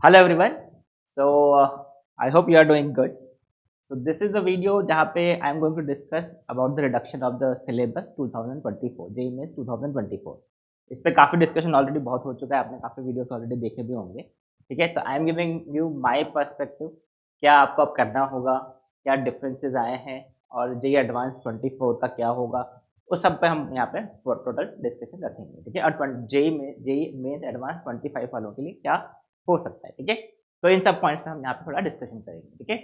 Hello everyone. I hope you are doing good. So this is the video जहाँ पे I am going to discuss about the reduction of the syllabus 2024 JEE Mains 2024. इस पे काफ़ी discussion already बहुत हो चुका है, आपने काफ़ी वीडियोस ऑलरेडी देखे भी होंगे, ठीक है। तो I am giving you my perspective, क्या आपको अब करना होगा, क्या डिफरेंसेस आए हैं और जेई एडवांस 24 का क्या होगा, उस सब पे हम यहाँ पे टोटल डिस्कशन रखेंगे, ठीक है। और जेई मेंस एडवांस 25 वालों के लिए क्या हो सकता है, ठीक है। तो इन सब पॉइंट्स पे हम यहाँ पे थोड़ा डिस्कशन करेंगे, ठीक है।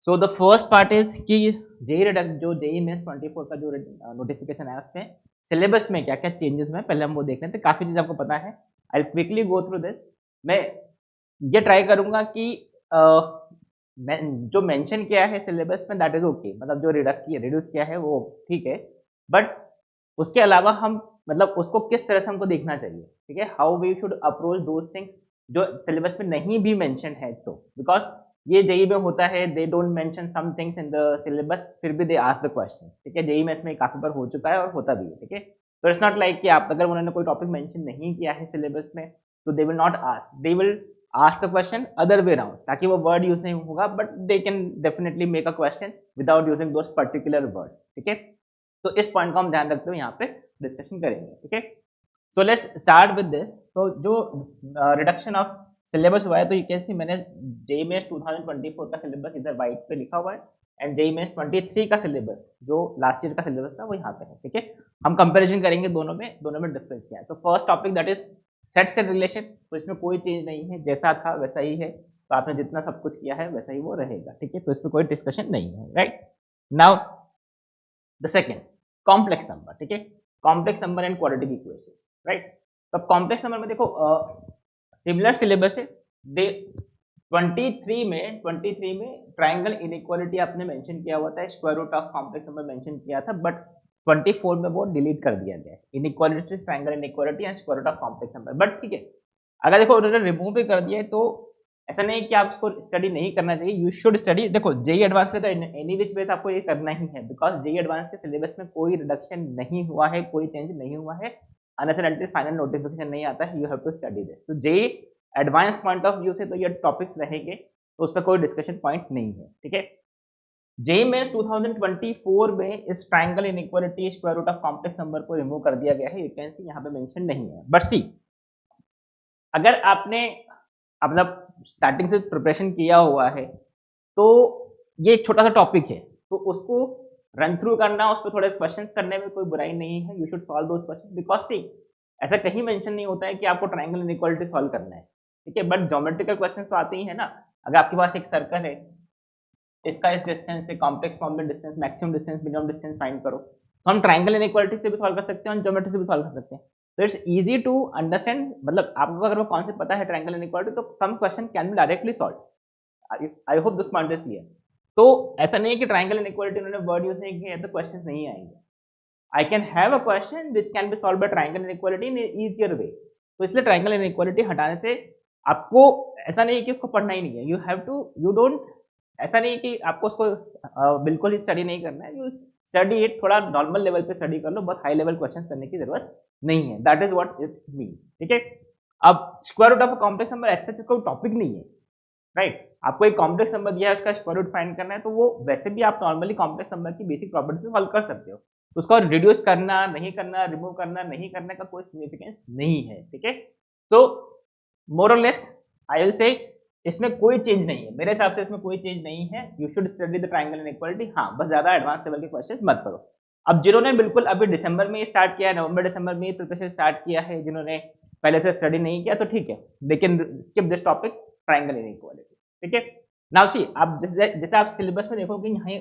So the first part is कि जेई रिडक्ट जो जेई मेंस 24 का जो नोटिफिकेशन आया उसमें सिलेबस में क्या क्या चेंजेस हुए पहले हम वो देख लेते हैं। काफी चीज आपको पता है, I quickly go through this. मैं ये ट्राई करूंगा कि जो मेंशन किया है सिलेबस में दैट इज ओके, मतलब जो रिड्यूस किया है वो ठीक है, बट उसके अलावा हम मतलब उसको किस तरह से हमको देखना चाहिए, ठीक है। How we should approach those things जो सिलेबस में नहीं भी मेंशन है, तो बिकॉज ये जेई में होता है, they don't mention some things in the syllabus, फिर भी दे आस्क द क्वेश्चंस, ठीक है। जेई में इसमें काफी बार हो चुका है और होता भी है, ठीक है। तो इट्स नॉट लाइक कि आप अगर उन्होंने कोई टॉपिक मेंशन नहीं किया है सिलेबस में तो दे will not ask, they will ask the question other way round, ताकि वो वर्ड यूज नहीं होगा, but they can definitely make a question without using those particular words, ठीक है। तो इस पॉइंट को हम ध्यान रखते हुए यहाँ पे डिस्कशन करेंगे, ठीक है। So let's start with this. तो जो रिडक्शन ऑफ सिलेबस हुआ है, तो ये कैसे मैंने जेई मेंस 2024 का सिलेबस इधर वाइट पे लिखा हुआ है एंड जेई मेंस 23 का सिलेबस जो लास्ट ईयर का सिलेबस था वो यहाँ पे है, ठीक है। हम कंपैरिजन करेंगे दोनों में डिफरेंस क्या है। तो first topic that is set से रिलेशन, तो इसमें कोई चेंज नहीं है, जैसा था वैसा ही है, तो आपने जितना सब कुछ किया है वैसा ही वो रहेगा, ठीक है। तो इसमें कोई डिस्कशन नहीं है, right. Now the second, complex number, ठीक है। Complex number and quadratic equation, right. तो अब कॉम्प्लेक्स नंबर में देखो सिमिलर सिलेबस है। दे 23 में ट्राइंगल इनइक्वालिटी आपने मेंशन किया हुआ था, square root of complex number mention किया था, बट 24 में वो डिलीट कर दिया गया, inequality triangle inequality and square root of complex number, but ठीक है। अगर देखो उन्होंने रिमूव भी कर दिया है तो ऐसा नहीं कि आप इसको स्टडी नहीं करना चाहिए, यू शुड स्टडी। देखो जेई एडवांस के तो एनी विच बेस आपको ये करना ही है, बिकॉज जेई एडवांस के सिलेबस में कोई रिडक्शन नहीं हुआ है, कोई चेंज नहीं हुआ है, अनलेस एंड फाइनल नोटिफिकेशन नहीं आता है, you have to study this. तो JEE advance point of view से तो ये टॉपिक्स रहेंगे, तो उस पर कोई डिस्कशन पॉइंट नहीं है, ठीक है। जेई मेंस 2024 में इस triangle inequality square root of complex number को रिमूव कर दिया गया है, यू कैन सी यहाँ पे मेंशन नहीं है। बट सी, अगर आपने मतलब स्टार्टिंग से प्रिपरेशन किया हुआ है तो ये एक छोटा सा टॉपिक है, तो उसको रन थ्रू करना, उस पर थोड़े क्वेश्चंस करने में कोई बुराई नहीं है। You should solve those question, because see ऐसा कहीं मेंशन नहीं होता है कि आपको ट्रायंगल इनइक्वालिटी सॉल्व करना है, ठीक है। बट ज्योमेट्रिकल क्वेश्चन तो आते ही है ना। अगर आपके पास एक सर्कल है, इसका इस डिस्टेंस से कॉम्प्लेक्स फॉर्म में distance, maximum distance, minimum distance find करो, तो हम ट्रायंगल इनइक्वालिटी से भी सॉल्व कर सकते हैं और ज्योमेट्री से भी सॉल्व कर सकते हैं। तो इट्स इजी टू अंडरस्टैंड, मतलब आपको अगर वो कॉन्सेप्ट पता है ट्रायंगल इनइक्वालिटी, तो some question can be directly solve. I hope this point is clear. तो ऐसा नहीं है कि ट्रायंगल इनइक्वालिटी उन्होंने वर्ड यूज नहीं किया है तो क्वेश्चन नहीं आएंगे। I can have a question which can be solve by triangle inequality in easier way. तो इसलिए ट्रायंगल इनइक्वालिटी हटाने से आपको ऐसा नहीं है कि उसको पढ़ना ही नहीं है, you have to, you don't, ऐसा नहीं है कि आपको उसको बिल्कुल ही स्टडी नहीं करना है, यू स्टडी इट, थोड़ा नॉर्मल लेवल पे स्टडी कर लो, बहुत हाई लेवल क्वेश्चन करने की जरूरत नहीं है, that is what it means, ठीक है। अब square root of complex number ऐसा कोई टॉपिक नहीं है, राइट। आपको एक कॉम्प्लेक्स नंबर दिया है, उसका स्क्वायर रूट फाइंड करना है, तो वो वैसे भी आप नॉर्मली कॉम्प्लेक्स नंबर की बेसिक प्रॉपर्टी से सॉल्व कर सकते हो। उसको रिड्यूस करना नहीं करना, रिमूव करना नहीं करने का कोई सिग्निफिकेंस नहीं है, ठीक है। तो मोर और लेस आई विल से इसमें कोई चेंज नहीं है, मेरे हिसाब से इसमें कोई चेंज नहीं है। You should study the triangle inequality, हाँ बस ज्यादा एडवांस लेवल के क्वेश्चन मत करो। अब जिन्होंने बिल्कुल अभी दिसंबर में स्टार्ट किया है, नवंबर दिसंबर में प्रिपरेशन स्टार्ट किया है, जिन्होंने पहले से स्टडी नहीं किया, तो ठीक है, they can skip this topic triangle inequality, ठीक है। नाउ सी, आप जैसे आप सिलेबस में देखोगे यहाँ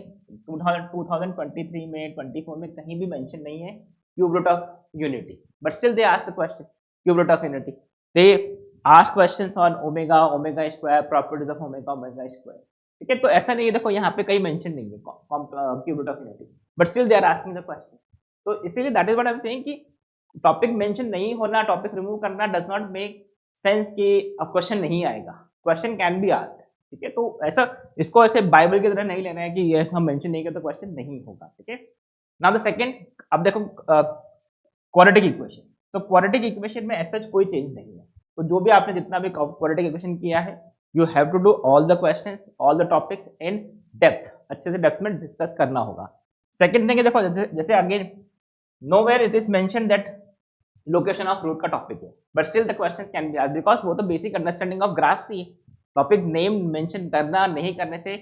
2023 में 24 में कहीं भी मेंशन नहीं है cube root of unity, but still they ask the question cube root of unity. They ask questions on omega, omega square, properties of omega, omega square, ठीक है। तो ऐसा नहीं है, देखो यहाँ पे कहीं मेंशन नहीं है cube root of unity, but still they are asking the question. तो इसीलिए that is what I am saying कि टॉपिक मेंशन नहीं होना, टॉपिक रिमूव करना डज नॉट मेक सेंस कि अब क्वेश्चन नहीं आएगा, क्वेश्चन कैन बी आस्क्ड, ठीक है। तो ऐसा इसको ऐसे बाइबल की तरह नहीं लेना है कि ये हम मेंशन नहीं किया तो क्वेश्चन नहीं होगा, ठीक है। नाउ द सेकंड, अब देखो क्वाड्रेटिक इक्वेशन, तो क्वाड्रेटिक इक्वेशन में ऐसा कोई चेंज नहीं है। तो जो भी आपने जितना भी क्वाड्रेटिक इक्वेशन किया है, you have to do all the questions, all the topics in depth, अच्छे से डेप्थ में डिस्कस करना होगा। सेकंड थिंग देखो, जैसे again nowhere it is mention that location of root का टॉपिक है, but still the questions can be asked because वो तो बेसिक अंडरस्टैंडिंग ऑफ ग्राफ्स ही है। टॉपिक नेम मेंशन करना नहीं करने से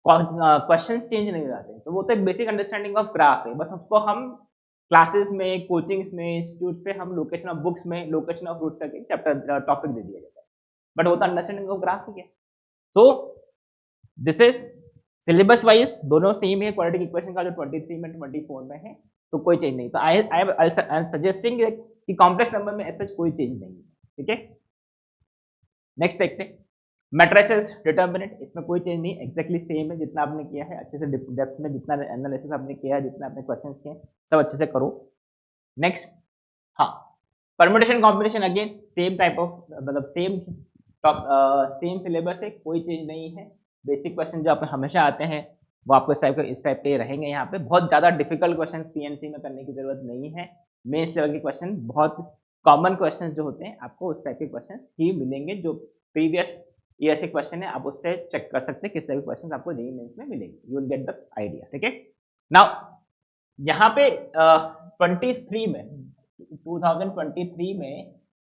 क्वेश्चंस चेंज नहीं हो जाते, तो वो तो एक बेसिक अंडरस्टैंडिंग ऑफ ग्राफ है, बस उसको हम क्लासेस में, कोचिंग्स में, इंस्टीट्यूट पे हम लोकेशन ऑफ बुक्स में लोकेशन ऑफ रूट करके चैप्टर टॉपिक दे दिया जाता है, बट वो तो अंडरस्टैंडिंग ऑफ ग्राफ ही है। तो दिस इज सिलेबस वाइज दोनों सेम है, क्वाड्रेटिक इक्वेशन का जो 23 में 24 में है, तो कोई चेंज नहीं। तो आई एम सजेस्टिंग कि कॉम्प्लेक्स नंबर में ऐसा कोई चेंज नहीं है, ठीक है। नेक्स्ट देखते हैं मैट्रिसेस डिटर्मिनेंट, इसमें कोई चेंज नहीं, एक्जैक्टली सेम है जितना आपने किया है, अच्छे से डेप्थ में जितना एनालिसिस आपने किया है, जितना आपने क्वेश्चंस किए सब अच्छे से करो। नेक्स्ट, हाँ, permutation combination again same type of, मतलब सेम सिलेबस है, कोई चेंज नहीं है। बेसिक क्वेश्चन जो आप हमेशा आते हैं वो आपको इस टाइप के रहेंगे। यहाँ पे बहुत ज़्यादा डिफिकल्ट क्वेश्चन पीएनसी में करने की जरूरत नहीं है। मेंस लेवल के क्वेश्चन, बहुत कॉमन क्वेश्चन जो होते हैं आपको उस टाइप के क्वेश्चन ही मिलेंगे, जो प्रीवियस ईयर से क्वेश्चन है आप उससे चेक कर सकते हैं किस टाइप के क्वेश्चन आपको जेईई मेंस में मिलेंगे, you will get the idea, ठीक है। नाउ यहाँ पे 23 में 2023 में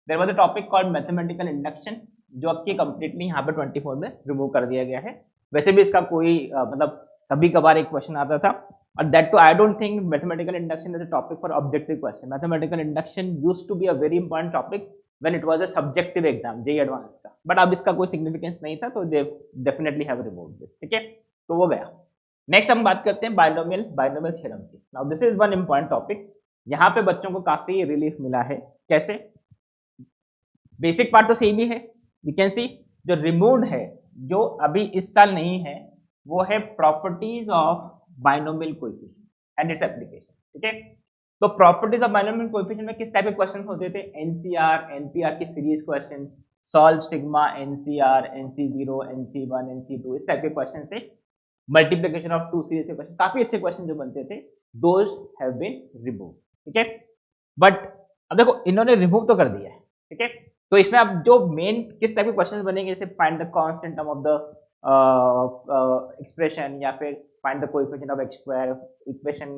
there was a topic called mathematical induction, जो आपकी कंप्लीटली यहाँ पे 24 में रिमूव कर दिया गया है। वैसे भी इसका कोई मतलब कभी कभार एक क्वेश्चन आता था, और that too I don't think mathematical induction is a topic for objective question. Mathematical induction used to be a very important topic when it was a subjective exam JEE Advance का, but अब इसका कोई significance नहीं था, तो they definitely have removed this, ठीक है। तो वो गया। नेक्स्ट हम बात करते हैं बाइनोमियल थ्योरम की। Now this is one important topic, यहाँ पे बच्चों को काफी रिलीफ मिला है। कैसे? बेसिक पार्ट तो सेम ही है, यू कैन सी। जो रिमूव्ड है, जो अभी इस साल नहीं है, वो है properties of binomial coefficient and its application, ठीक है। तो प्रॉपर्टीज ऑफ बाइनोमियल कोएफिशिएंट में किस टाइप के क्वेश्चंस होते थे? एनसीआर, एनपीआर की series question, solve sigma, NCR, एनसी0, एनसी1, एनसी2, इस टाइप के क्वेश्चन थे। मल्टीप्लिकेशन ऑफ टू सीरीज के क्वेश्चन, काफी अच्छे क्वेश्चन जो बनते थे, दोज हैव बीन रिमूव्ड, ठीक है। बट अब देखो इन्होंने रिमूव तो कर दिया है, ठीक है। तो इसमें अब जो मेन किस टाइप के क्वेश्चंस बनेंगे, जैसे find the constant term of the expression, या फिर find the coefficient of x square, equation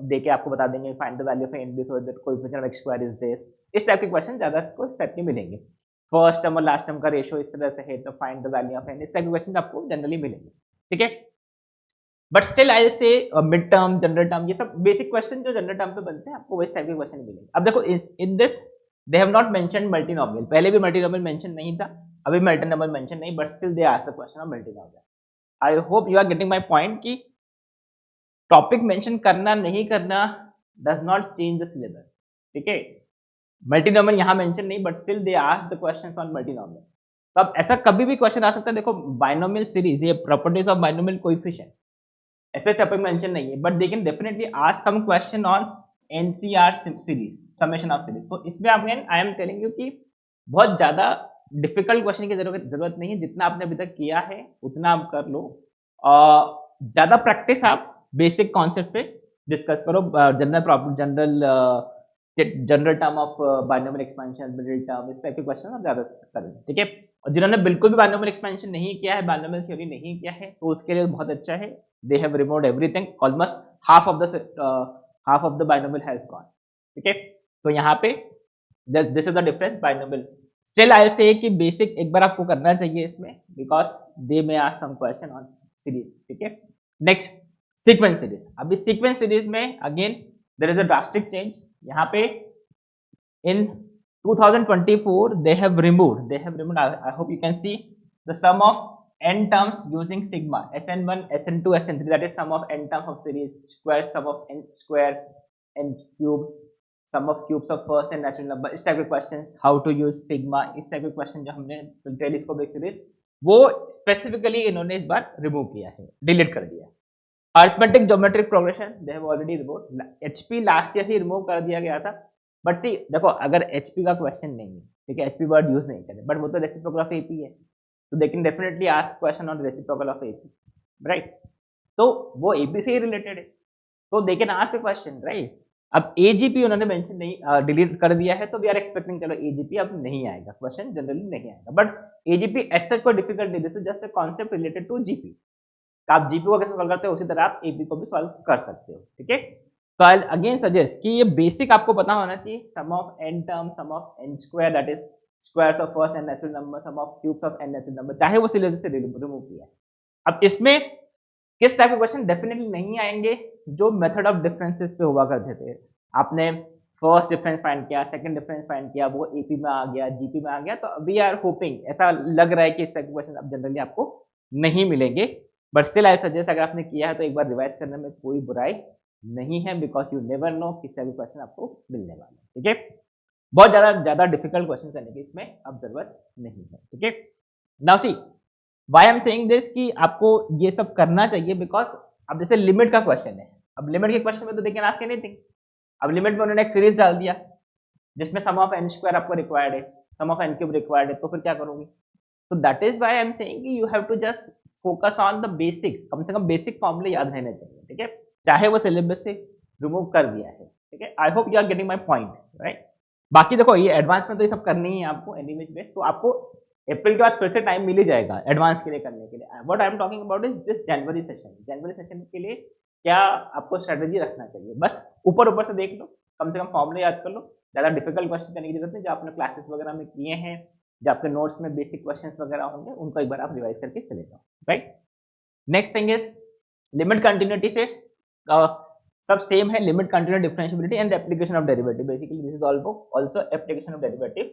देके आपको बता देंगे find the value of n b so that coefficient of x square is this. इस टाइप के क्वेश्चन ज्यादा को इस टाइप के मिलेंगे। फर्स्ट टर्म और लास्ट टर्म का रेशियो इस तरह से है, तो find the value of n, इस टाइप के क्वेश्चन आपको जनरली मिलेंगे, ठीक है। बट स्टिल आई से मिड टर्म, जनरल टर्म, ये सब बेसिक क्वेश्चन जो जनरल टर्म पे बनते हैं, आपको वैसे टाइप के क्वेश्चन मिलेंगे। अब देखो in this they have not mentioned multinomial, पहले भी मल्टीनोमियल मेंशन नहीं था, अभी मल्टीनोमियल मेंशन नहीं, but still they ask the question of multinomial. I hope you are getting my point कि टॉपिक मेंशन करना नहीं करना does not change the syllabus, ठीक है। मल्टीनोमियल यहाँ मेंशन नहीं, but still they ask the questions on multinomial. तो अब ऐसा कभी भी क्वेश्चन आ सकता है, देखो बाइनोमियल सीरीज, ये प्रॉपर्टीज ऑफ बाइनोमियल कोएफिशिएंट, ऐसे टॉपिक मेंशन नहीं है, but they can definitely ask some question on NCR series, summation of series. तो इसमें आप आई एम टेलिंग यू कि बहुत ज्यादा डिफिकल्ट क्वेश्चन की जरूरत नहीं है, जितना आपने अभी तक किया है उतना आप कर लो। ज्यादा प्रैक्टिस आप बेसिक कॉन्सेप्ट पे डिस्कस करो, general term of binomial expansion, middle term, इस टाइप के क्वेश्चन आप ज्यादा करें, ठीक है। और जिन्होंने बिल्कुल भी बाइनोमियल एक्सपेंशन नहीं किया है, बाइनोमियल थ्योरी नहीं किया है, तो उसके लिए बहुत अच्छा है, they have removed everything, almost half of the binomial has gone, ठीक है। तो यहाँ पे this is the difference binomial, still I'll say कि basic एक बार आपको करना चाहिए इसमें, because they may ask some question on series, ठीक है। next sequence series, अभी sequence series में again there is a drastic change, यहाँ पे in 2024 they have removed I hope you can see the sum of n terms using sigma, sn1, sn2, sn3, that is sum of n terms of series, square sum of n square, n cube, sum of cubes of first and natural number, इस type के question, how to use sigma, इस type के question जो हमने telescopic series, वो specifically इन्होंने इस बार remove किया है, डिलीट कर दिया। Arithmetic geometric progression they have already remove, HP last year he remove कर दिया गया था, बट सी देखो अगर एचपी का क्वेश्चन नहीं है, ठीक है, एचपी वर्ड यूज नहीं करें, बट वो तो रेसिप्रोकल ऑफ एपी है, तो they can definitely ask question on reciprocal of AP, right. तो वो एपी से ही रिलेटेड है, तो they can ask a question, right. अब एजीपी उन्होंने मेंशन नहीं डिलीट कर दिया है, तो वी आर एक्सपेक्टिंग चलो एजीपी अब नहीं आएगा, क्वेश्चन जनरली नहीं आएगा, बट एजीपी एज सच कोई डिफिकल्ट नहीं, this is just a concept related to GP. आप जीपी को कैसे सॉल्व करते हो उसी तरह आप एपी को भी सॉल्व कर सकते हो, ठीक है। तो आई अगेन सजेस्ट कि ये बेसिक आपको पता होना चाहिए, sum of n term, sum of n square that is squares of first and natural number, sum of cubes of n natural number, चाहे वो सिलेबस से रिमूव किया है। अब इसमें किस टाइप के क्वेश्चन डेफिनेटली नहीं आएंगे, जो मेथड ऑफ डिफरेंसेस पे हुआ करते थे। आपने फर्स्ट डिफरेंस फाइंड किया, सेकंड डिफरेंस फाइंड किया, वो एपी में आ गया, जीपी में आ गया, तो वी आर होपिंग, ऐसा लग रहा है कि इस टाइप के क्वेश्चन अब जनरली आपको नहीं मिलेंगे, बट स्टिल आई सजेस्ट अगर आपने किया है तो एक बार रिवाइज करने में कोई बुराई नहीं है, बिकॉज यू नेवर नो किस टाइप के क्वेश्चन आपको मिलने वाले हैं, ठीक है। बहुत ज्यादा डिफिकल्ट क्वेश्चन करने की इसमें अब जरूरत नहीं है, ठीक है। Now see why I'm saying this कि आपको ये सब करना चाहिए, बिकॉज अब जैसे लिमिट का क्वेश्चन है, अब लिमिट के क्वेश्चन में तो देखिए आस्क एनीथिंग, अब लिमिट में उन्होंने एक सीरीज डाल दिया जिसमें सम ऑफ एन स्क्वायर आपको रिक्वायर्ड है, sum of n cube required है, तो फिर क्या करोगे। तो that is why I am saying कि you have to just focus on the basics, कम से कम बेसिक फॉर्मूले याद रहने चाहिए, ठीक है, चाहे वो सिलेबस से रिमूव कर दिया है, ठीक है। I hope you are getting my point, right. बाकी देखो ये एडवांस में तो ये सब करनी ही है आपको एनीवेज बेस, तो आपको अप्रैल के बाद फिर से टाइम मिल ही जाएगा एडवांस के लिए करने के लिए। What I am talking about is this January session, January session के लिए क्या आपको स्ट्रेटेजी रखना चाहिए, बस ऊपर ऊपर से देख लो, कम से कम फॉर्मूले याद कर लो, ज़्यादा डिफिकल्ट क्वेश्चन करने की जरूरत नहीं, जो आपने क्लासेस वगैरह में किए हैं, जो आपके नोट्स में बेसिक क्वेश्चंस वगैरह होंगे उनको एक बार आप रिवाइज करके चले जाओ, right. Next thing is limit continuity से सब सेम है, limit continuity differentiability and application of derivative, basically this is also application of derivative,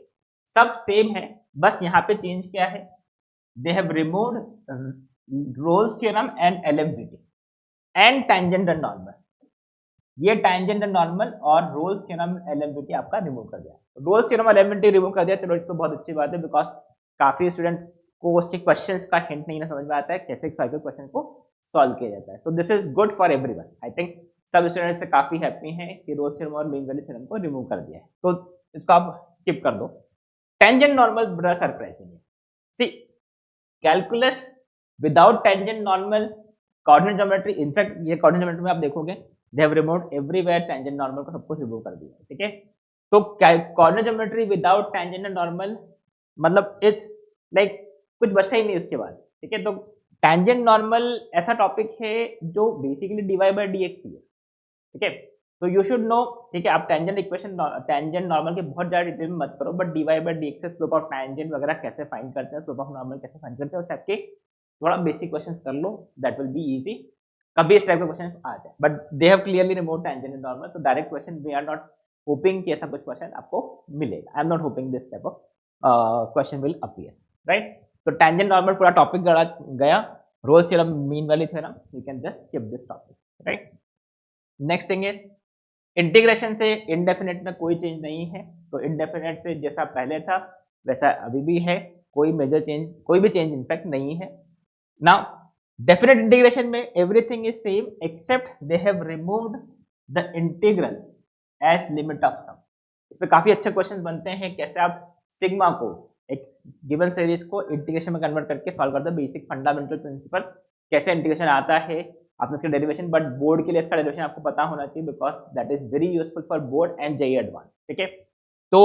सब सेम है, बस यहाँ पे चेंज क्या है, they have removed Rolle's theorem and LMVT and tangent and normal, ये टैंजेंट एंड नॉर्मल और रोल्स थ्योरम एलएमबीटी आपका रिमूव कर दिया, रोल्स थ्योरम एलएमबीटी रिमूव कर दिया, चलो तो बहुत अच्छी बात है, बिकॉज काफी स्टूडेंट को उसके क्वेश्चंस का हिंट नहीं ना समझ में आता है कैसे क्वेश्चन को सॉल्व किया जाता है, तो this is good for everyone. I think सब स्टूडेंट्स से काफी हैप्पी हैं कि रोल्स थ्योरम और मीन वैल्यू थ्योरम को रिमूव कर दिया है, तो इसको आप स्किप कर दो। टेंजेंट नॉर्मल बड़ा सरप्राइजिंग है, see calculus without tangent normal, coordinate geometry, in fact ये कोऑर्डिनेट ज्योमेट्री में आप देखोगे they have removed everywhere tangent normal को, सब कुछ रिमूव कर दिया, ठीक है। तो coordinate geometry without tangent normal मतलब इट्स लाइक कुछ बचा ही नहीं उसके बाद, ठीक है। तो टेंजेंट नॉर्मल ऐसा टॉपिक है जो basically d y by d x ही है, ठीक है। तो यू शुड नो, ठीक है, आप टेंजेंट इक्वेशन टेंजेंट नॉर्मल के बहुत ज्यादा डिटेल में मत करो, but d y by d x से स्लोप ऑफ टेंजेंट वगैरह कैसे फाइंड करते हैं, स्लोप ऑफ नॉर्मल कैसे फाइंड करते हैं, उस टाइप के थोड़ा बेसिक क्वेश्चंस कर लो, दैट विल बी इजी, कभी इस टाइप के क्वेश्चन आ जाए, but they have clearly remove tangent and normal, तो direct question we are not hoping कि ऐसा कुछ क्वेश्चन आपको मिलेगा, I am not hopping this type of question will appear, right. तो टेंजेंट नॉर्मल पूरा टॉपिक गया, Rolle's theorem, mean value theorem, you can just skip this topic, right. Next thing is integration से इंडेफिनेट में कोई change नहीं है, तो indefinite से जैसा पहले था वैसा अभी भी है, कोई मेजर चेंज, कोई भी चेंज इनफैक्ट नहीं है। नाउ डेफिनेट इंटीग्रेशन में everything is same except they have removed the integral as limit of sum, इस पे काफी अच्छे क्वेश्चन बनते हैं, कैसे आप सिग्मा को एक गिवन सीरीज को इंटीग्रेशन में कन्वर्ट करके सॉल्व करते हैं, बेसिक फंडामेंटल प्रिंसिपल कैसे इंटीग्रेशन आता है, आपने इसका डेरिवेशन, बट बोर्ड के लिए इसका डेरिवेशन आपको पता होना चाहिए, because that is very useful for board and JEE advance, ठीक है। तो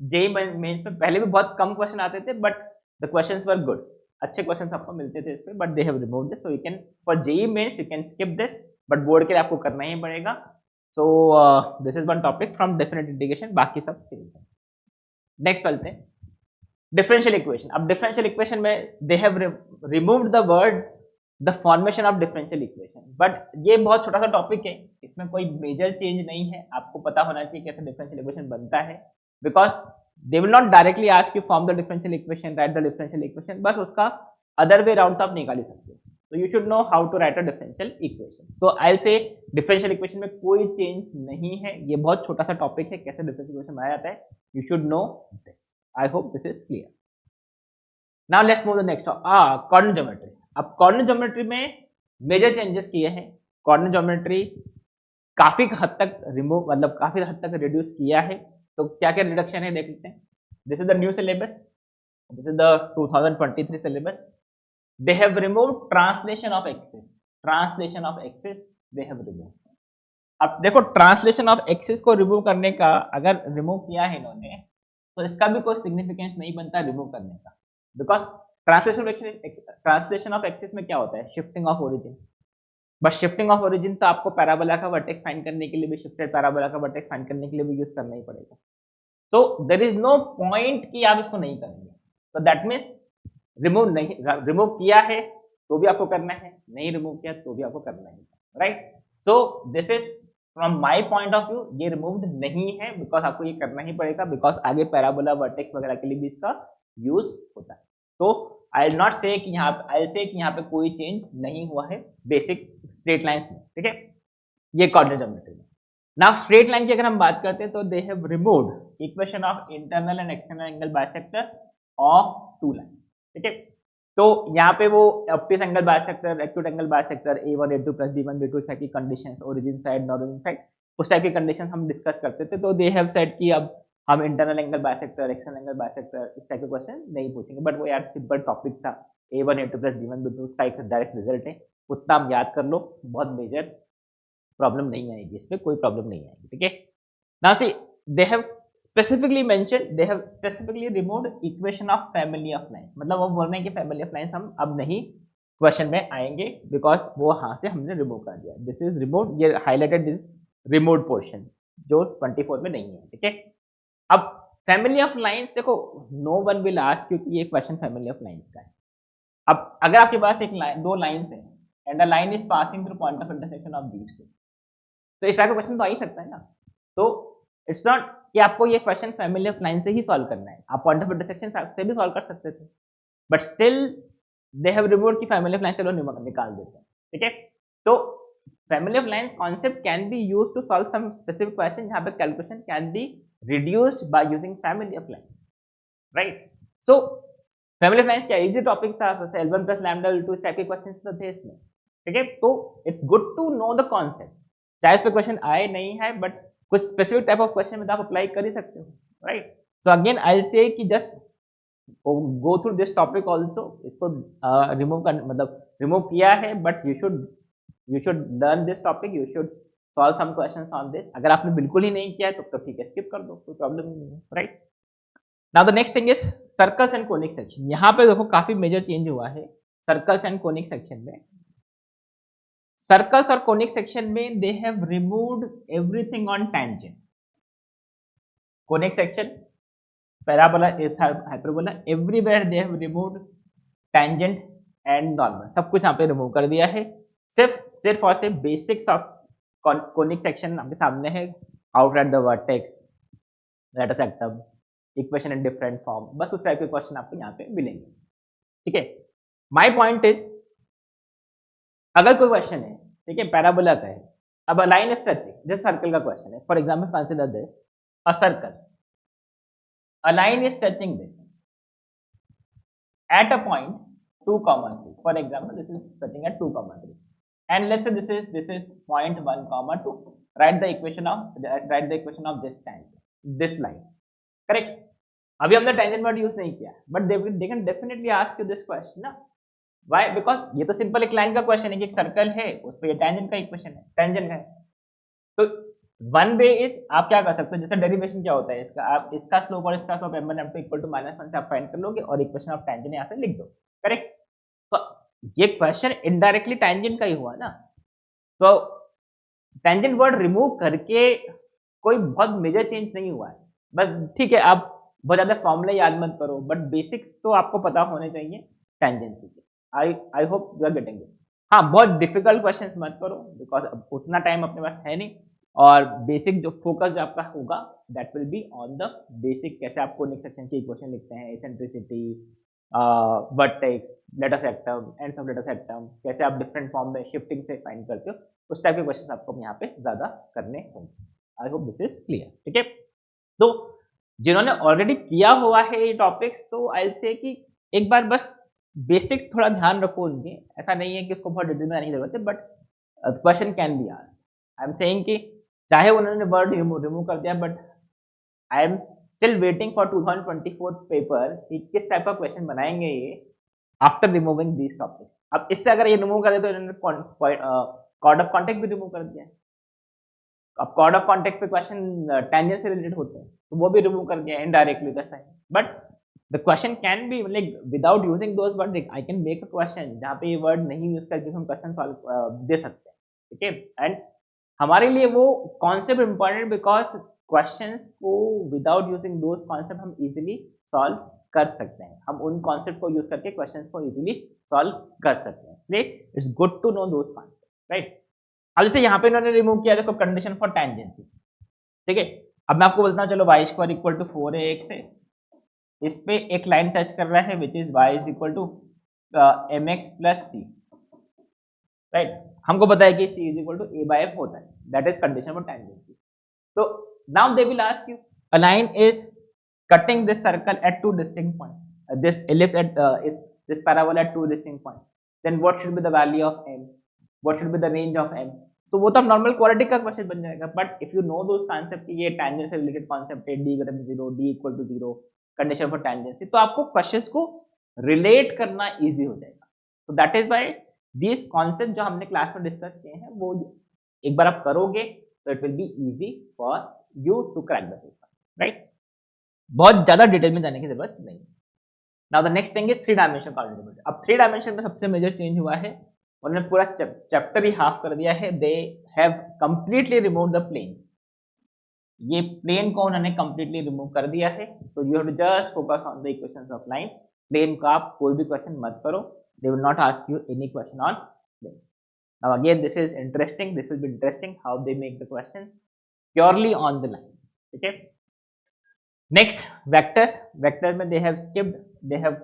जेईई मेंस में पहले भी बहुत कम क्वेश्चन आते थे, but the questions were good, अच्छे क्वेश्चन आपको मिलते थे इस पे, but they have removed this, तो you can for JEE mains you can skip this, but board के लिए आपको करना ही पड़ेगा। So this is one topic from definite integration, बाकी सब सेम है। नेक्स्ट चलते हैं डिफरेंशियल इक्वेशन। अब डिफरेंशियल इक्वेशन में they have removed the word the formation of differential equation, but ये बहुत छोटा सा टॉपिक है, इसमें कोई मेजर चेंज नहीं है, आपको पता होना चाहिए कैसे डिफरेंशियल इक्वेशन बनता है, because they will not directly ask you form the differential equation, right the differential equation, बस उसका अदर वे राउंड तो आप निकाल ही सकते हो, तो you should know how to write a differential equation. तो I will say differential equation में कोई चेंज नहीं है, ये बहुत छोटा सा टॉपिक है कैसे डिफरेंशियल इक्वेशन बनाया जाता है, you should no this, I hope this is clear. Now let's move the next coordinate geometry. अब कोऑर्डिनेट ज्योमेट्री में मेजर चेंजेस किए हैं, कोऑर्डिनेट ज्योमेट्री काफी हद तक रिमूव मतलब काफी हद तक रिड्यूस किया है, तो क्या क्या रिडक्शन है देख लेते हैं। This is the new syllabus, this is the 2023 syllabus, they have removed translation of axes, translation of axes they have removed, अब देखो ट्रांसलेशन ऑफ एक्सिस को रिमूव करने का, अगर रिमूव किया है इन्होंने तो इसका भी कोई सिग्निफिकेंस नहीं बनता रिमूव करने का, बिकॉज ट्रांसलेशन ऑफ एक्सिस में क्या होता है, shifting of origin. But shifting of origin तो आपको पैराबोला का वर्टेक्स फाइंड करने के लिए भी, शिफ्टेड पैराबोला का वर्टेक्स फाइंड करने के लिए भी यूज करना ही पड़ेगा। तो देर इज नो पॉइंट कि आप इसको नहीं करेंगे। तो दैट मीन्स रिमूव नहीं, रिमूव किया है तो भी आपको करना है, नहीं रिमूव किया तो भी आपको करना है, right. So this is from my point of view ये रिमूव्ड नहीं है, बिकॉज आपको ये करना ही पड़ेगा, बिकॉज आगे पैराबोला वर्टेक्स वगैरह के लिए भी इसका यूज होता है। तो आई विल नॉट से कि यहाँ पे कोई चेंज नहीं हुआ है बेसिक स्ट्रेट लाइंस में, ठीक है, ये कोऑर्डिनेट ज्योमेट्री में। नाउ स्ट्रेट लाइन की अगर हम बात करते हैं तो दे have removed equation of internal and external angle bisectors of two lines, ठीक है। तो यहाँ पे वो obtuse angle bisector, acute angle bisector A1 A2 plus B1 B2 इस टाइप की conditions, origin side non origin side, उस टाइप की कंडीशन हम डिस्कस करते थे। तो दे हैव सेड कि अब हम internal angle bisector, external angle bisector इस टाइप के क्वेश्चन नहीं पूछेंगे, बट वो यार सिंपल टॉपिक था, A1 A2 plus B1 B2 उसका एक डायरेक्ट रिजल्ट है, उतना आप याद कर लो, बहुत मेजर प्रॉब्लम नहीं आएगी, इसमें कोई प्रॉब्लम नहीं आएगी, ठीक है। Now C they have specifically mentioned, they have specifically removed equation of family of lines, मतलब वो बोल रहे हैं कि family of lines हम अब नहीं क्वेश्चन में आएंगे, बिकॉज वो हाँ से हमने रिमूव कर दिया, दिस इज रिमूव, ये हाईलाइटेड दिस रिमूव पोर्शन जो 24 में नहीं है, ठीक है। अब फैमिली ऑफ लाइंस देखो, नो वन विल आस्क क्योंकि ये क्वेश्चन फैमिली ऑफ लाइंस का है। अब अगर आपके पास एक लाइन, दो लाइंस है and a line is passing through point of intersection of these two, तो इस टाइप का क्वेश्चन तो आ ही सकता है ना। तो इट्स नॉट कि आपको ये क्वेश्चन फैमिली ऑफ लाइन से ही सॉल्व करना है, आप पॉइंट ऑफ इंटरसेक्शन से भी सॉल्व कर सकते थे, but still they have removed की फैमिली ऑफ लाइन, चलो निकाल देते हैं, ठीक है। तो family of lines concept can be used to solve some specific question जहां पे calculation can be reduced by using family of lines, right. So family of lines क्या इजी टॉपिक था, जैसे L1 प्लस लैम्डा L2 इस type के questions तो थे इसमें, ठीक है। तो it's good to know the concept, चाहे इस पे क्वेश्चन आए नहीं है, बट कुछ स्पेसिफिक टाइप ऑफ क्वेश्चन में तो आप अप्लाई कर ही सकते हो, right. So again I will say कि just go through this topic also, इसको रिमूव कर, मतलब रिमूव किया है, but you should learn this topic, you should solve some questions on this. अगर आपने बिल्कुल ही नहीं किया है तो ठीक है, स्किप कर दो, कोई प्रॉब्लम नहीं है, right. Now the next thing is circles and conic section. यहाँ पे देखो काफी मेजर चेंज हुआ है सर्कल्स एंड कोनिक सेक्शन में। सर्कल्स और कोनिक सेक्शन में they have removed everything on tangent. Conic section, parabola, hyperbola, everywhere they have removed tangent and normal, सब कुछ यहाँ पे रिमूव कर दिया है। सिर्फ और सिर्फ बेसिक्स ऑफ कोनिक सेक्शन आपके सामने है, outright the vertex, latus rectum, equation in different form, बस उस टाइप के क्वेश्चन आपको यहाँ पे मिलेंगे, ठीक है। माय पॉइंट इज, अगर कोई क्वेश्चन है, ठीक है, पैराबोला का है, अब लाइन इज टचिंग, जैसे सर्कल का क्वेश्चन है, for example consider this a circle, a line is touching this at a point 2, 3, for example this is touching at 2, 3, and let's say this is point 1, 2, write the equation of this line, correct। अभी हमने tangent word use नहीं किया, but they can definitely ask you this question ना, why, because ये तो simple एक line का question है कि एक सर्कल है उस पर ये टेंजेंट का इक्वेशन है, टेंजेंट है। तो वन वे इज आप क्या कर सकते हो, जैसे डेरिवेशन क्या होता है इसका, आप इसका स्लोप और इसका slope m1 m2 equal to -1 से आप फाइंड कर लोगे और इक्वेशन ऑफ टेंजेंट यहाँ से लिख दो, करेक्ट। तो ये क्वेश्चन इनडायरेक्टली टेंजेंट का ही हुआ ना। तो टेंजेंट वर्ड रिमूव करके कोई बहुत मेजर चेंज नहीं हुआ है, बस ठीक है आप बहुत ज्यादा फॉर्मूला याद मत करो, बट बेसिक्स तो आपको पता होने चाहिए टेंजेंसी के। I hope you are getting it. हाँ, बहुत डिफिकल्ट क्वेश्चंस मत करो, बिकॉज उतना टाइम अपने पास है नहीं, और बेसिक जो फोकस जो आपका होगा that will be on the basic, कैसे आप कोनिक सेक्शन की इक्वेशन लिखते हैं, eccentricity, vertex, latus rectum, ends of latus rectum, कैसे आप डिफरेंट फॉर्म में शिफ्टिंग से फाइंड करते हो, उस टाइप के क्वेश्चन आपको यहाँ पे ज्यादा करने होंगे। आई होप दिस इज क्लियर, ठीक है। तो जिन्होंने ऑलरेडी किया हुआ है ये टॉपिक्स, तो आई से कि एक बार बस बेसिक्स थोड़ा ध्यान रखो उनके, ऐसा नहीं है कि उसको बहुत डिटेल में आने की जरूरत है, but question can be asked. I am saying कि चाहे उन्होंने वर्ड रिमूव कर दिया, but I am still waiting for 2024 paper कि किस टाइप का क्वेश्चन बनाएंगे ये आफ्टर रिमूविंग दीज टॉपिक्स। अब इससे अगर ये रिमूव कर दे तो इन्होंने कॉर्ड ऑफ कॉन्टेक्ट भी रिमूव कर दिया, अब कॉर्ड ऑफ कॉन्टेक्ट पे क्वेश्चन टेंजेंट से रिलेटेड होते हैं तो वो भी रिमूव कर दिया इनडायरेक्टली वैसा है, but the question can be like without using those word I can make a question जहाँ पे ये वर्ड नहीं यूज करके हम क्वेश्चन सॉल्व दे सकते हैं, ठीक है। एंड हमारे लिए वो कॉन्सेप्ट इंपॉर्टेंट बिकॉज क्वेश्चंस को विदाउट यूजिंग दोज कॉन्सेप्ट हम इजीली सॉल्व कर सकते हैं, हम उन कॉन्सेप्ट को यूज करके क्वेश्चंस को इजीली सॉल्व कर सकते हैं, इसलिए it's good to know those concept, right. अब जैसे यहाँ पे इन्होंने रिमूव किया देखो कंडीशन फॉर टेंजेंसी, ठीक है। अब मैं आपको बोलता हूँ चलो y square equal to 4ax है, इस पे एक लाइन टच कर रहा है which is y is equal to mx plus c, right. हमको पता है कि c is equal to a by f होता है, that is condition for tangency. तो now they will ask you a line is cutting this circle at two distinct points, this ellipse at is this parabola at two distinct points, then what should be the value of m, what should be the range of m। तो वो तो normal quadratic का question बन जाएगा, but if you know those concept ये tangent से related concept है, d greater than 0, d equal to 0, condition for tangency, तो आपको क्वेश्चंस को रिलेट करना इजी हो जाएगा। तो that is why this concept जो हमने क्लास में डिस्कस किए हैं वो एक बार आप करोगे तो it will be easy for you to crack the paper, right. बहुत ज्यादा डिटेल में जाने की जरूरत नहीं। Now the next thing is three dimensional coordinate. अब थ्री डायमेंशन में सबसे मेजर चेंज हुआ है, उन्होंने पूरा चैप्टर ही हाफ कर दिया है, they have completely remove the planes, ये प्लेन को उन्होंने कंप्लीटली रिमूव कर दिया है। तो you have to just focus on the equations of line, plane का आप कोई भी क्वेश्चन मत करो, they will not ask you any question on planes. Now again this is interesting, this will be interesting how they make the question purely on the lines, ठीक है। Next vectors, vector में they have skipped, they have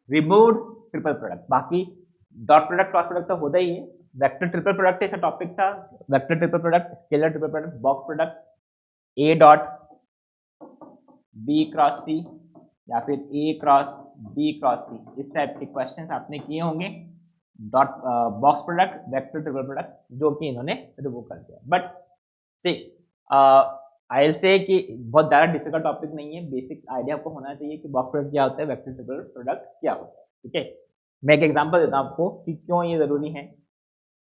removed triple product, बाकी dot product cross product तो होता ही है, vector triple product ऐसा topic था, vector triple product, scalar triple product, box product, a dot b cross c या फिर a cross b cross c, इस टाइप के क्वेश्चंस आपने किए होंगे। Dot box product, vector triple product, जो कि इन्होंने रिमूव कर दिया, बट सी आई से कि बहुत ज़्यादा डिफिकल्ट टॉपिक नहीं है, बेसिक आइडिया आपको होना चाहिए कि बॉक्स प्रोडक्ट क्या होता है, वेक्टर ट्रिपल प्रोडक्ट क्या होता है, ठीक है। मैं एक एग्जांपल देता हूँ आपको कि क्यों ये जरूरी है,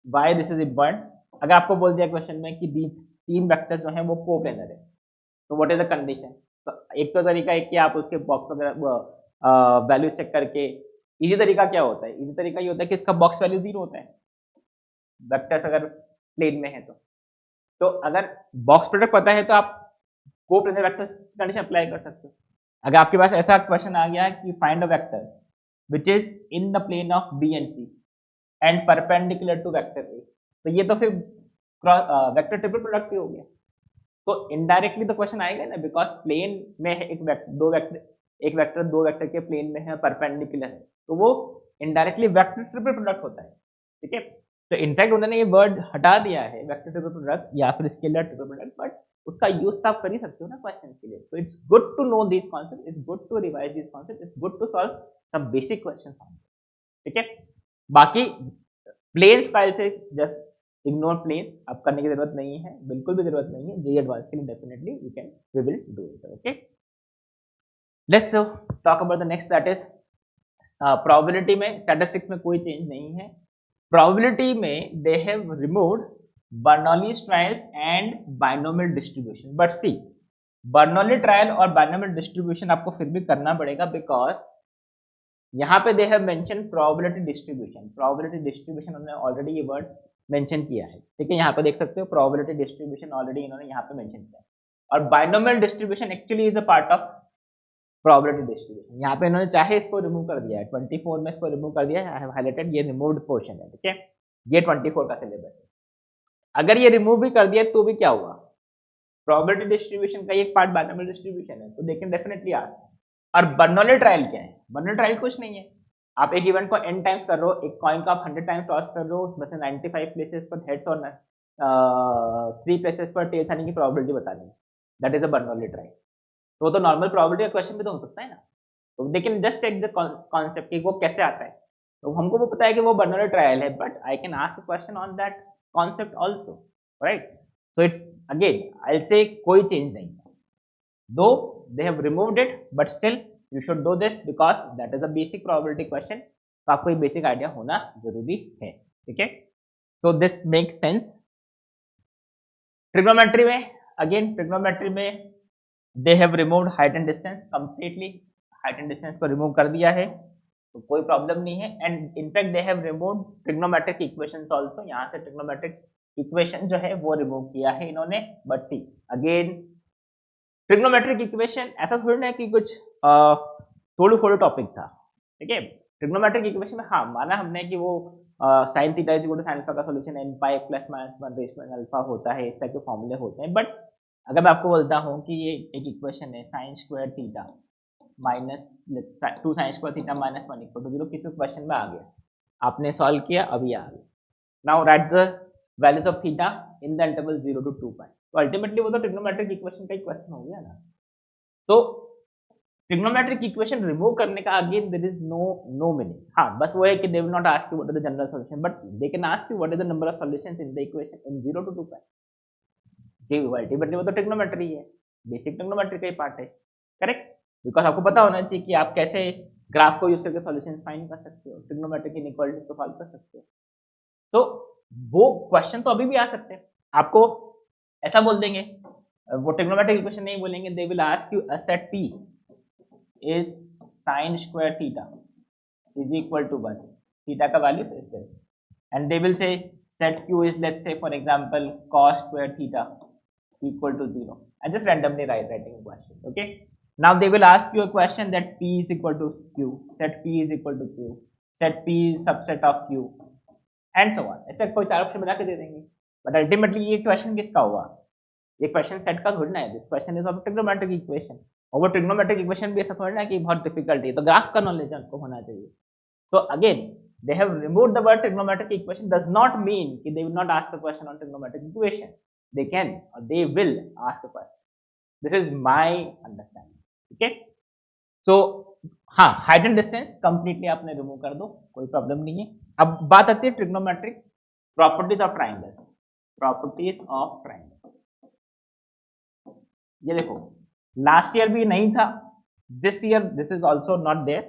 व्हाई दिस इज इम्पोर्टेंट। अगर आपको बोल दिया क्वेश्चन में कि बीच तीन वेक्टर जो है वो कोप्लेनर है, तो व्हाट इज द कंडीशन। तो एक तो तरीका है कि आप उसके बॉक्स वगैरह वैल्यूज चेक करके, इजी तरीका क्या होता है, इजी तरीका ये होता है कि इसका बॉक्स वैल्यू 0 होता है, वेक्टर्स अगर प्लेन में है तो अगर बॉक्स प्रोडक्ट पता है तो आप कोप्लेनर वेक्टर्स कंडीशन अप्लाई कर सकते हो। अगर आपके पास ऐसा क्वेश्चन आ गया कि find a vector which is in the plane of b and c and perpendicular to vector a, तो ये तो फिर वेक्टर ट्रिपल प्रोडक्ट ही हो गया। तो इनडायरेक्टली तो क्वेश्चन आएगा ना, बिकॉज प्लेन में है एक वेक्टर दो वेक्टर के प्लेन में है, परपेंडिकुलर है, तो वो इनडायरेक्टली वेक्टर ट्रिपल प्रोडक्ट होता है, ठीक है। तो इनफैक्ट उन्होंने ये वर्ड हटा दिया है वेक्टर ट्रिपल प्रोडक्ट या फिर स्केलर ट्रिपल प्रोडक्ट, बट उसका यूज तो आप कर ही सकते हो ना क्वेश्चन के लिए। तो it's good to know this concept, it's good to revise this concept, it's good to solve some basic questions, ठीक है। बाकी प्लेन्स फाइल से जस्ट इग्नोर प्लेन्स, अब करने की जरूरत नहीं है, बिल्कुल भी जरूरत नहीं है, जे एडवांस के लिए definitely we will do it, okay. Let's talk about the next, that is probability में, स्टैटिस्टिक्स में कोई चेंज नहीं है। प्रोबेबिलिटी में they have removed Bernoulli's trial and binomial distribution, but see Bernoulli trial और बाइनोमियल डिस्ट्रीब्यूशन आपको फिर भी करना पड़ेगा, बिकॉज यहाँ पे they have mention probability distribution, probability distribution उन्होंने ऑलरेडी ये वर्ड मेंशन किया है, ठीक है। यहाँ पे देख सकते हो प्रोबेबिलिटी डिस्ट्रीब्यूशन ऑलरेडी इन्होंने यहाँ पे मेंशन किया है, और binomial distribution actually is a part of probability distribution. यहाँ पे इन्होंने चाहे इसको रिमूव कर दिया है, 24 में इसको रिमूव कर दिया है, आई हैव हाइलाइटेड ये रिमूव्ड पोर्शन है, ठीक है। ये 24 का सिलेबस है, अगर ये रिमूव भी कर दिया तो भी क्या हुआ, प्रोबेबिलिटी डिस्ट्रीब्यूशन का एक पार्ट बाइनोमियल डिस्ट्रीब्यूशन है, तो दे कैन डेफिनेटली आस्क। और बर्नौली ट्रायल क्या है, बर्नौली ट्रायल कुछ नहीं है, आप एक इवेंट को n टाइम्स कर रहे हो, एक कॉइन को आप 100 टाइम्स टॉस कर रहे हो, उसमें से 95 प्लेसेस पर हेड्स और 3 प्लेसेस पर टेल्स आने की प्रोबेबिलिटी बतानी है, that is a Bernoulli trial. तो तो नॉर्मल प्रोबेबिलिटी का क्वेश्चन भी तो हो सकता है ना, तो they can just take the concept कि वो कैसे आता है, तो हमको वो पता है कि वो बर्नौली ट्रायल है, but I can ask a question on that concept also, right. So it's again I will से कोई चेंज नहीं है, दो they have removed it, but still you should do this because that is a basic probability question, तो आपको ये basic idea होना जरूरी है, ठीक है। so this makes sense, trigonometry में अगेन ट्रिग्नोमेट्री में they have removed height and distance, completely height and distance को रिमूव कर दिया है, तो कोई प्रॉब्लम नहीं है। And in fact they have removed trigonometric equations also, यहाँ से ट्रिग्नोमेट्रिक इक्वेशन जो है वो रिमूव किया है इन्होंने। But see again trigonometric equation ऐसा थोड़ी ना है कि कुछ थोड़ी फोड़ी टॉपिक था, ठीक है। ट्रिग्नोमेट्रिक इक्वेशन में हाँ माना हमने कि वो sine theta is equal to sine alpha का solution n pi plus minus 1 raise to n alpha होता है, इस टाइप के फॉर्मूले होते हैं। बट अगर मैं आपको बोलता हूँ कि ये एक इक्वेशन है sine square theta minus 2 sine square theta minus 1 equal to 0, किसी क्वेश्चन में आ गया, आपने सॉल्व किया, अभी आ गया। Now right the values of theta in the interval 0 to 2 पाई, तो अल्टीमेटली वो तो ट्रिग्नोमेट्रिक इक्वेशन का ही क्वेश्चन हो गया ना। तो ट्रिग्नोमेट्रिक इक्वेशन रिमूव करने का again there is no meaning. हाँ बस वो है कि they will not ask you what is the general solution, but they can ask you what is the number of solutions in the equation in 0 to 2 pi, कि ultimately वो तो trigonometry है, basic trigonometry का ही part है, correct. Because आपको पता होना चाहिए कि आप कैसे ग्राफ को यूज करके सॉल्यूशंस फाइंड कर सकते हो, ट्रिग्नोमेट्रिक इनइक्वालिटी को सॉल्व कर सकते हो। तो वो क्वेश्चन तो अभी भी आ सकते हैं, आपको ऐसा बोल देंगे, वो ट्रिग्नोमेट्रिक इक्वेशन नहीं बोलेंगे, दे will ask you a set P is sin square theta is equal to 1, theta का वैल्यू इस तरह, and they will say set Q is let's say for example cos square theta equal to 0, and just randomly writing a question, okay. Now they will ask you a question that P is equal to Q, set P is equal to Q, set P is subset of Q and so on, ऐसे कोई चार option बना के दे देंगे। But ultimately ये question किसका हुआ, ये क्वेश्चन सेट का थोड़ी ना है, this question is of trigonometric equation, और वो ट्रिग्नोमेट्रिक इक्वेशन भी ऐसा थोड़ी ना कि बहुत डिफिकल्ट है, तो ग्राफ का नॉलेज उनको होना चाहिए। So again they have removed the word trigonometric equation does not mean कि they will not ask the question on trigonometric equation, they can और they will ask the question, this is my understanding, ठीक है। So हाँ height and distance completely आपने remove कर दो, कोई problem नहीं है। अब बात आती है trigonometric properties of triangle, properties of triangle. ये देखो लास्ट ईयर भी नहीं था, this year this is also not there,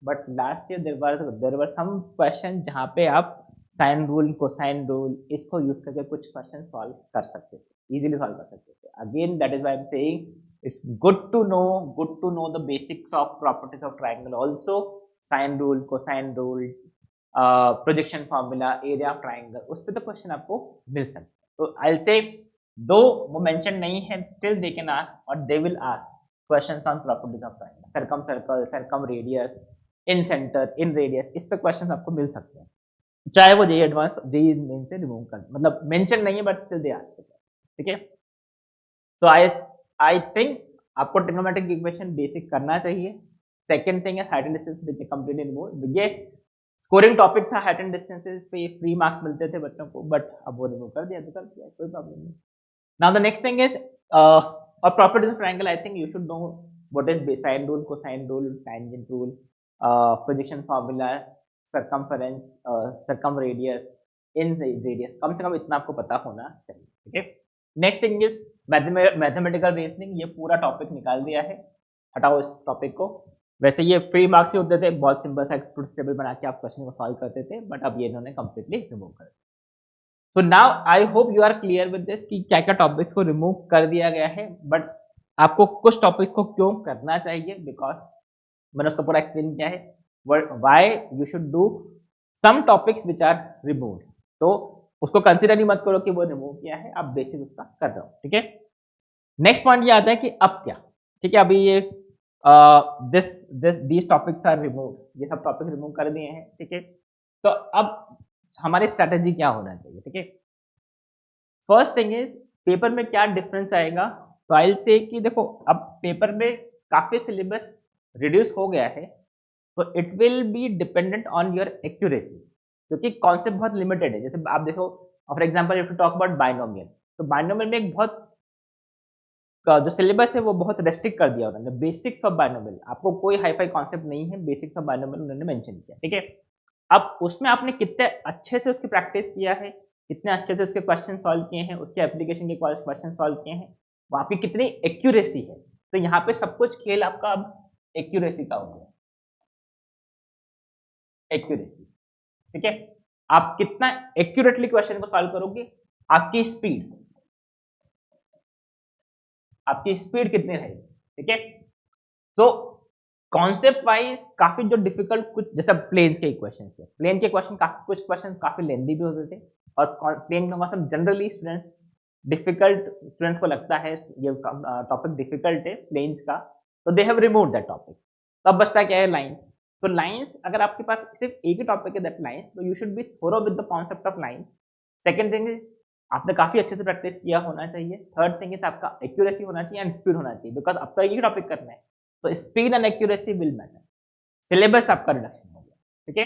but last year there were some question जहां पे आप साइन रूल कोसाइन रूल इसको यूज करके कुछ क्वेश्चन सॉल्व कर सकते थे, इजीली सॉल्व कर सकते थे। Again that is why I am saying it's good to know the basics of properties of triangle also, sine rule cosine rule projection formula area of triangle, उस पे तो question आपको मिल सकता है। तो आई विल से दो वो मेंशन नहीं है, स्टिल दे कैन आस्क और they will ask questions on properties of triangle, circum circle, circum radius, in centre, in radius, इस पे क्वेश्चंस आपको मिल सकते हैं, चाहे वो जेई एडवांस जेई मेन से रिमूव कर, मतलब मेंशन नहीं है बट स्टिल दे आस्क, ठीक है। सो आई थिंक आपको ट्रिग्नोमेट्रिक इक्वेशन बेसिक करना चाहिए। सेकंड थिंग है height and distance with completely remove, ये स्कोरिंग टॉपिक था, हाइट एंड डिस्टेंसेस पे फ्री मार्क्स मिलते थे बच्चों को, बट अब वो रिमूव कर दिया तो कर दिया, कोई प्रॉब्लम नहीं। Now the next thing is or properties of triangle. I think you should know what is sine rule, cosine rule, tangent rule, projection formula, circumference, circumradius, in radius. कम से कम इतना आपको पता होना चाहिए, ठीक है। Next thing is mathematical reasoning, ये पूरा टॉपिक निकाल दिया है, हटाओ इस टॉपिक को। वैसे ये फ्री मार्क्स ही होते थे, बहुत सिंपल सा ट्रुथ टेबल बना के आप क्वेश्चन को सॉल्व करते थे, बट अब ये इन्होंने कंप्लीटली रिमूव कर दिया। So now I hope you are clear with this कि क्या क्या टॉपिक्स को रिमूव कर दिया गया है, बट आपको कुछ टॉपिक्स को क्यों करना चाहिए, बिकॉज मैंने उसका पूरा एक्सप्लेन किया है why you should do some topics which are removed, तो उसको कंसिडर ही मत करो कि वो रिमूव किया है, आप बेसिक उसका कर रहे हो, ठीक है। नेक्स्ट पॉइंट ये आता है कि अब क्या, ठीक है, अभी ये दीज टॉपिक्स आर रिमूव, ये सब टॉपिक रिमूव कर दिए हैं, ठीक है। तो अब हमारी स्ट्रैटेजी क्या होना चाहिए, ठीक है। फर्स्ट थिंग इज पेपर में क्या डिफरेंस आएगा, तो आई विल से कि देखो अब पेपर में काफी सिलेबस रिड्यूस हो गया है, तो it will be dependent on your accuracy, क्योंकि कॉन्सेप्ट बहुत लिमिटेड है। जैसे आप देखो for example if you talk about binomial, तो बाइनोमियल में एक बहुत जो सिलेबस है वो बहुत रेस्ट्रिक्ट कर दिया उन्होंने, बेसिक्स ऑफ बाइनोमियल, आपको कोई हाई फाई कॉन्सेप्ट नहीं है, बेसिक्स ऑफ बाइनोमियल उन्होंने मेंशन किया, ठीक है। अब उसमें आपने कितने अच्छे से उसकी प्रैक्टिस किया है, कितने अच्छे से उसके क्वेश्चन सॉल्व किए हैं, उसके एप्लीकेशन के क्वेश्चन सॉल्व किए हैं, वो आपकी कितनी एक्यूरेसी है, तो यहाँ पे सब कुछ खेल आपका अब एक्यूरेसी का हो गया, एक्यूरेसी, ठीक है। आप कितना एक्यूरेटली क्वेश्चन को सॉल्व करोगे, आपकी स्पीड, आपकी स्पीड कितनी रहेगी, ठीक है। सो कॉन्सेप्ट वाइज काफी जो डिफिकल्ट कुछ जैसा प्लेन्स के क्वेश्चन थे, प्लेन के क्वेश्चन काफी कुछ क्वेश्चन काफी लेंदी भी होते थे और प्लेन का concept generally students difficult, students को लगता है ये टॉपिक डिफिकल्ट है प्लेन्स का, तो they have remove that topic. तो अब बचता क्या है, लाइंस। तो लाइंस अगर आपके पास सिर्फ एक ही टॉपिक है दैट लाइंस, तो you should be thorough with the concept of lines. Second thing is आपने काफी अच्छे से प्रैक्टिस किया होना चाहिए। थर्ड थिंग इज आपका एक्यूरेसी होना चाहिए एंड स्पीड होना चाहिए, बिकॉज आपका एक ही टॉपिक करना है, तो speed and accuracy will matter. Syllabus आपका रिडक्शन हो गया, ठीक है।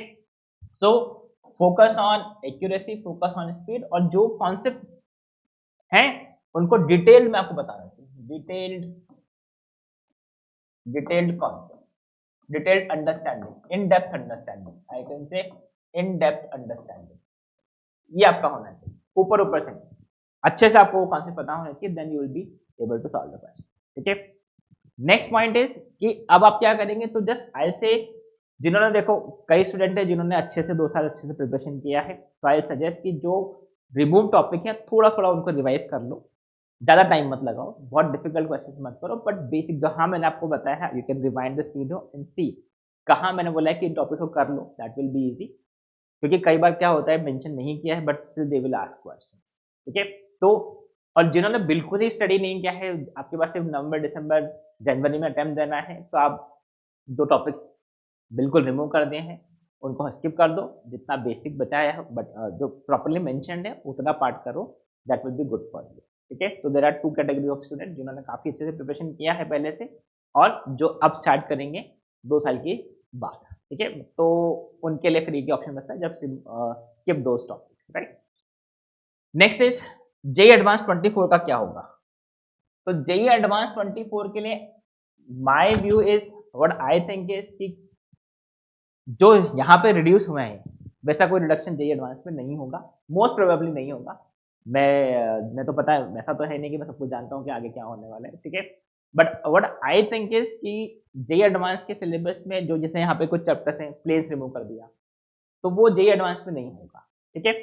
So focus on accuracy, focus on speed, और जो कॉन्सेप्ट हैं उनको डिटेल्ड में आपको बताना चाहिए, detailed concept, detailed understanding, in depth understanding, I can say in depth understanding, ये आपका होना चाहिए। ऊपर ऊपर से अच्छे से आपको कॉन्सेप्ट पता होना चाहिए, then you will be able to solve the question, ठीक है। नेक्स्ट पॉइंट इज कि अब आप क्या करेंगे, तो जस्ट आई से जिन्होंने देखो कई स्टूडेंट है जिन्होंने अच्छे से 2 साल अच्छे से प्रिपरेशन किया है, तो आई सजेस्ट कि जो रिमूव टॉपिक है थोड़ा थोड़ा उनको रिवाइज कर लो, ज़्यादा टाइम मत लगाओ, बहुत डिफिकल्ट क्वेश्चन मत करो, बट बेसिक जहाँ मैंने आपको बताया है you can rewind this video and see कहाँ मैंने बोला है कि इन टॉपिक को कर लो, दैट विल बी इजी। क्योंकि कई बार क्या होता है मेंशन नहीं किया है but still they will ask questions, ठीक है। तो और जिन्होंने बिल्कुल ही स्टडी नहीं किया है, आपके पास सिर्फ नवंबर दिसंबर जनवरी में अटेम्प्ट देना है, तो आप 2 टॉपिक्स बिल्कुल रिमूव कर दिए हैं, उनको स्किप कर दो, जितना बेसिक बचाया है बट जो प्रॉपर्ली मेंशन्ड है उतना पार्ट करो, that will be good for you, ठीक है। तो there are 2 category of student जिन्होंने काफ़ी अच्छे से प्रिपरेशन किया है पहले से, और जो अब स्टार्ट करेंगे 2 साल के बाद, ठीक है। तो उनके लिए फ्री के ऑप्शन बचता है जब skip those topics, right. Next is JEE Advance 24 का क्या होगा। तो जेई एडवांस 24 के लिए my view is what I think is कि जो यहाँ पे रिड्यूस हुए हैं वैसा कोई रिडक्शन जेई एडवांस में नहीं होगा, मोस्ट प्रोबेबली नहीं होगा। मैं तो पता है वैसा तो है नहीं कि मैं सब कुछ जानता हूँ कि आगे क्या होने वाला है, ठीक है। But what I think is कि जेई एडवांस के सिलेबस में जो जैसे यहाँ पे कुछ चैप्टर्स हैं प्लेन्स रिमूव कर दिया, तो वो जेई एडवांस में नहीं होगा, ठीक है।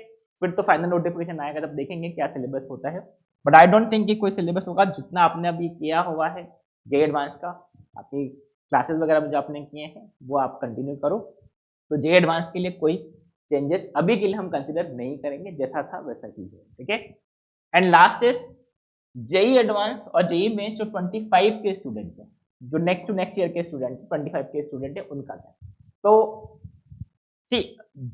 फिर तो फाइनल नोटिफिकेशन आएगा तब देखेंगे क्या सिलेबस होता है, बट आई डोंट थिंक कि कोई सिलेबस होगा। जितना आपने अभी किया हुआ है जेई एडवांस का, आपकी क्लासेस वगैरह जो आपने किए हैं वो आप कंटिन्यू करो, तो जेई एडवांस के लिए कोई चेंजेस अभी के लिए हम कंसिडर नहीं करेंगे, जैसा था वैसा कीजिए, ठीक है। And last is JEE Advance और जेई मेंस जो 25 के स्टूडेंट्स हैं, जो नेक्स्ट टू नेक्स्ट ईयर के स्टूडेंट 25 के स्टूडेंट है उनका क्या, तो सी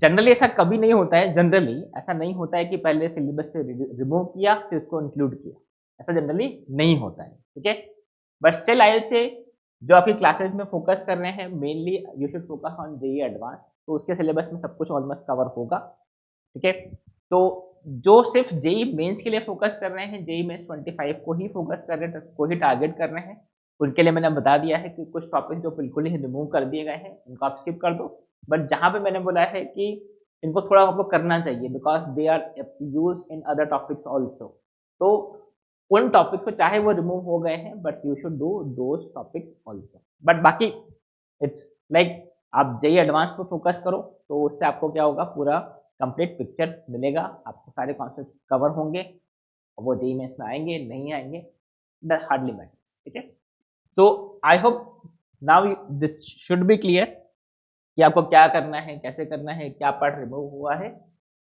जनरली ऐसा कभी नहीं होता है, जनरली ऐसा नहीं होता है कि पहले सिलेबस से रिमूव किया फिर उसको इंक्लूड किया, ऐसा जनरली नहीं होता है, ठीक है। बट स्टिल आई विल से जो आपकी क्लासेस में फोकस कर रहे हैं mainly you should focus on JEE Advance, तो उसके सिलेबस में सब कुछ ऑलमोस्ट कवर होगा, ठीक है। तो जो सिर्फ जेई मेंस के लिए फोकस कर रहे हैं, जेई मेंस 25 को ही फोकस कर रहे हैं, को ही टारगेट कर रहे हैं, उनके लिए मैंने बता दिया है कि कुछ टॉपिक जो बिल्कुल ही रिमूव कर दिए गए हैं उनको आप स्किप कर दो, बट जहाँ पे मैंने बोला है कि इनको थोड़ा आपको करना चाहिए because they are use in other topics also, तो उन टॉपिक्स को चाहे वो रिमूव हो गए हैं but you should do those topics also. But बाकी इट्स लाइक आप जेई एडवांस पर फोकस करो, तो उससे आपको क्या होगा, पूरा कंप्लीट पिक्चर मिलेगा, आपको सारे कॉन्सेप्ट कवर होंगे, और वो जेई मेंस में आएंगे नहीं आएंगे दैट हार्डली मैटर्स, ठीक है। So I hope now this should be clear कि आपको क्या करना है, कैसे करना है, क्या पार्ट रिमूव हुआ है,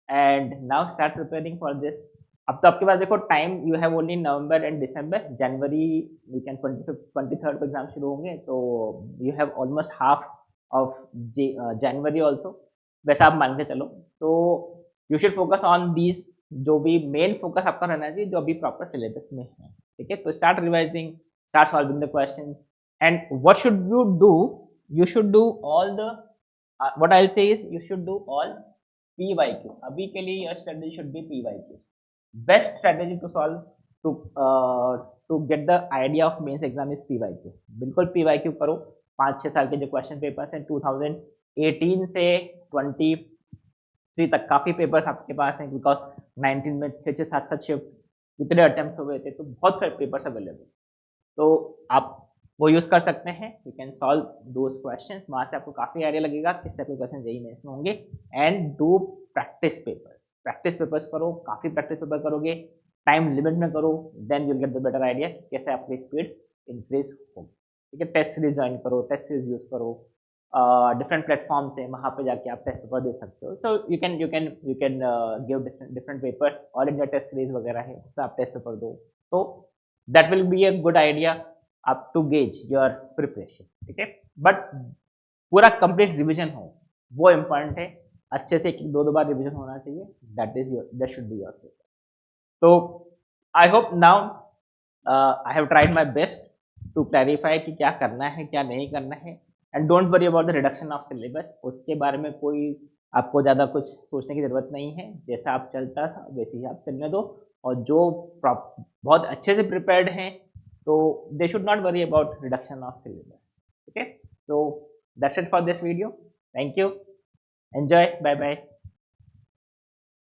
and now start preparing for this. अब तो आपके पास देखो time you have only November and December, January weekend 23rd को एग्जाम शुरू होंगे, तो you have almost half of January also, वैसा आप मान के चलो। तो you should focus on these, जो भी मेन फोकस आपका रहना चाहिए जो अभी प्रॉपर सिलेबस में है, ठीक है। तो start revising, start solving the question, and what should you do, you should do all the what I'll say is you should do all PYQ। अभी के लिए your strategy should be PYQ, best strategy to solve to get the idea of mains exam is PYQ। बिल्कुल PYQ करो, 5-6 साल के जो question papers हैं 2018 से 23 तक काफ़ी पेपर्स आपके पास हैं, बिकॉज 19 में 6-7 शिफ्ट इतने अटेम्प्ट हुए थे, तो बहुत सारे पेपर्स अवेलेबल, तो आप वो यूज़ कर सकते हैं। You can solve those questions, वहाँ से आपको काफ़ी आइडिया लगेगा किस टाइप के क्वेश्चन जेईई मेंस में होंगे। एंड डू प्रैक्टिस पेपर्स करो, काफ़ी प्रैक्टिस पेपर करोगे टाइम लिमिट में करो, then you'll get the better idea कैसे आपकी स्पीड इंक्रीज होगी। ठीक है, टेस्ट सीरीज ज्वाइन करो, टेस्ट सीरीज यूज करो, डिफरेंट प्लेटफॉर्म्स है, वहाँ पे जाके आप टेस्ट पेपर दे सकते हो। So you can give different papers, all India test series वगैरह है, तो आप टेस्ट पेपर दो, तो that will be a good idea up to gauge your preparation. ठीक है, बट पूरा कंप्लीट रिविजन हो वो इम्पॉर्टेंट है, अच्छे से एक दो बार रिविजन होना चाहिए, that should be your paper. तो I hope now I have tried my best to clarify कि क्या करना है क्या नहीं करना है, and don't worry about the reduction of syllabus, उसके बारे में कोई आपको ज़्यादा कुछ सोचने की ज़रूरत नहीं है, जैसा आप चलता था वैसे ही आप चलने दो, और जो बहुत अच्छे से प्रिपेयर्ड हैं तो they should not worry about reduction of syllabus. ठीक है, तो that's it for this video, thank you, enjoy, bye bye.